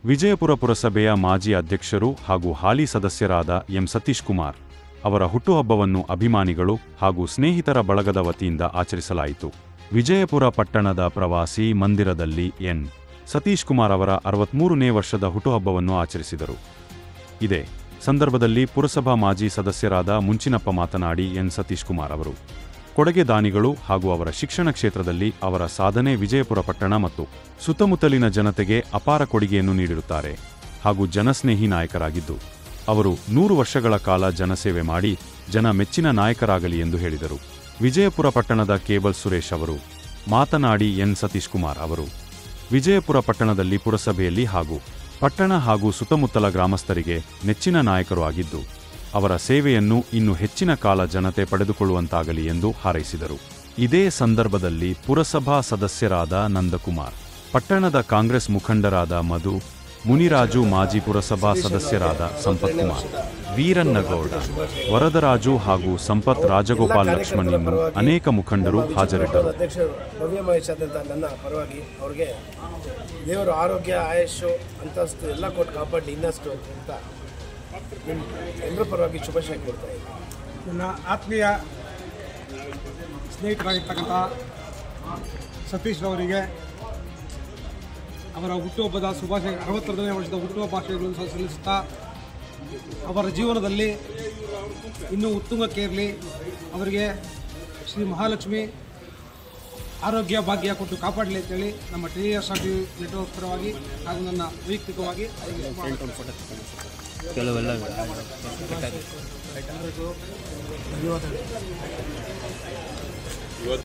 ವಿಜಯಪುರ ಪುರಸಭೆಯ ಮಾಜಿ ಅಧ್ಯಕ್ಷರು ಹಾಗೂ ಹಾಲಿ ಸದಸ್ಯರಾದ ಎಂ ಸತೀಶ್ ಕುಮಾರ್ ಅವರ ಹುಟ್ಟುಹಬ್ಬವನ್ನು ಅಭಿಮಾನಿಗಳು ಹಾಗೂ ಸ್ನೇಹಿತರ ಬಳಗದ ವತಿಯಿಂದ ಆಚರಿಸಲಾಯಿತು. ವಿಜಯಪುರ ಪಟ್ಟಣದ ಪ್ರವಾಸಿ ಮಂದಿರದಲ್ಲಿ ಎನ್. ಸತೀಶ್ ಕುಮಾರ್ ಅವರ 63ನೇ ವರ್ಷದ ಹುಟ್ಟುಹಬ್ಬವನ್ನು ಆಚರಿಸಿದರು. ಇದೇ ಸಂದರ್ಭದಲ್ಲಿ ಪುರಸಭಾ ಮಾಜಿ ಸದಸ್ಯರಾದ ಮುಂಚಿನಪ್ಪ ಮಾತನಾಡಿ, ಎನ್. ಸತೀಶ್ ಕುಮಾರ್ ಅವರು ಕೊಡುಗೆ ದಾನಿಗಳು ಹಾಗೂ ಅವರ ಶಿಕ್ಷಣ ಕ್ಷೇತ್ರದಲ್ಲಿ ಅವರ ಸಾಧನೆ ವಿಜಯಪುರ ಪಟ್ಟಣ ಮತ್ತು ಸುತ್ತಮುತ್ತಲಿನ ಜನತೆಗೆ ಅಪಾರ ಕೊಡುಗೆಯನ್ನು ನೀಡಿರುತ್ತಾರೆ ಹಾಗೂ ಜನಸ್ನೇಹಿ ನಾಯಕರಾಗಿದ್ದು, ಅವರು 100 ವರ್ಷಗಳ ಕಾಲ ಜನಸೇವೆ ಮಾಡಿ ಜನ ಮೆಚ್ಚಿನ ನಾಯಕರಾಗಲಿ ಎಂದು ಹೇಳಿದರು. ವಿಜಯಪುರ ಪಟ್ಟಣದ ಕೇಬಲ್ ಸುರೇಶ್ ಅವರು ಮಾತನಾಡಿ, ಎನ್. ಸತೀಶ್ ಕುಮಾರ್ ಅವರು ವಿಜಯಪುರ ಪಟ್ಟಣದಲ್ಲಿ ಪುರಸಭೆಯಲ್ಲಿ ಹಾಗೂ ಪಟ್ಟಣ ಹಾಗೂ ಸುತ್ತಮುತ್ತಲ ಗ್ರಾಮಸ್ಥರಿಗೆ ನೆಚ್ಚಿನ ನಾಯಕರು ಆಗಿದ್ದು, ಅವರ ಸೇವೆಯನ್ನು ಇನ್ನೂ ಹೆಚ್ಚಿನ ಕಾಲ ಜನತೆ ಪಡೆದುಕೊಳ್ಳುವಂತಾಗಲಿ ಎಂದು ಹಾರೈಸಿದರು. ಇದೇ ಸಂದರ್ಭದಲ್ಲಿ ಪುರಸಭಾ ಸದಸ್ಯರಾದ ನಂದಕುಮಾರ್, ಪಟ್ಟಣದ ಕಾಂಗ್ರೆಸ್ ಮುಖಂಡರಾದ ಮಧು, ಮುನಿರಾಜು, ಮಾಜಿ ಪುರಸಭಾ ಸದಸ್ಯರಾದ ಸಂಪತ್ ಕುಮಾರ್, ವೀರನ್ನಗೌಡ, ವರದರಾಜು ಹಾಗೂ ಸಂಪತ್, ರಾಜಗೋಪಾಲ್, ಲಕ್ಷ್ಮಣ್ ಇನ್ನೂ ಅನೇಕ ಮುಖಂಡರು ಹಾಜರಿದ್ದರು. ನನ್ನ ಪರವಾಗಿ ಅವರಿಗೆ ದೇವರು ಆರೋಗ್ಯ, ಆಯುಷ್ಯು, ಅಂತಸ್ತು ಎಲ್ಲ ಕೊಟ್ಟು ಕಾಪಾಡಿ ಇನ್ನಷ್ಟು ಅಂತ ಎಲ್ಲರ ಪರವಾಗಿ ಶುಭಾಶಯ ಕೊಡ್ತಾ ಇದ್ದೀನಿ. ನನ್ನ ಆತ್ಮೀಯ ಸ್ನೇಹಿತರಾಗಿರ್ತಕ್ಕಂಥ ಸತೀಶ್ ಅವರಿಗೆ ಅವರ ಹುಟ್ಟುಹಬ್ಬದ ಶುಭಾಶಯ, 62ನೇ ವರ್ಷದ ಹುಟ್ಟುಹಬ್ಬ ಭಾಷೆಗಳನ್ನು ಸಲ್ಲಿಸುತ್ತಾ ಅವರ ಜೀವನದಲ್ಲಿ ಇನ್ನೂ ಉತ್ತುಂಗಕ್ಕೇರಲಿ, ಅವರಿಗೆ ಶ್ರೀ ಮಹಾಲಕ್ಷ್ಮಿ ಆರೋಗ್ಯ ಭಾಗ್ಯ ಕೊಟ್ಟು ಕಾಪಾಡಲಿ ಅಂತೇಳಿ ನಮ್ಮ TSRT ನೆಟ್ವರ್ಕ್ ಪರವಾಗಿ ಹಾಗೂ ನನ್ನ ವೈಯಕ್ತಿಕವಾಗಿ ಧನ್ಯವಾದಗಳು.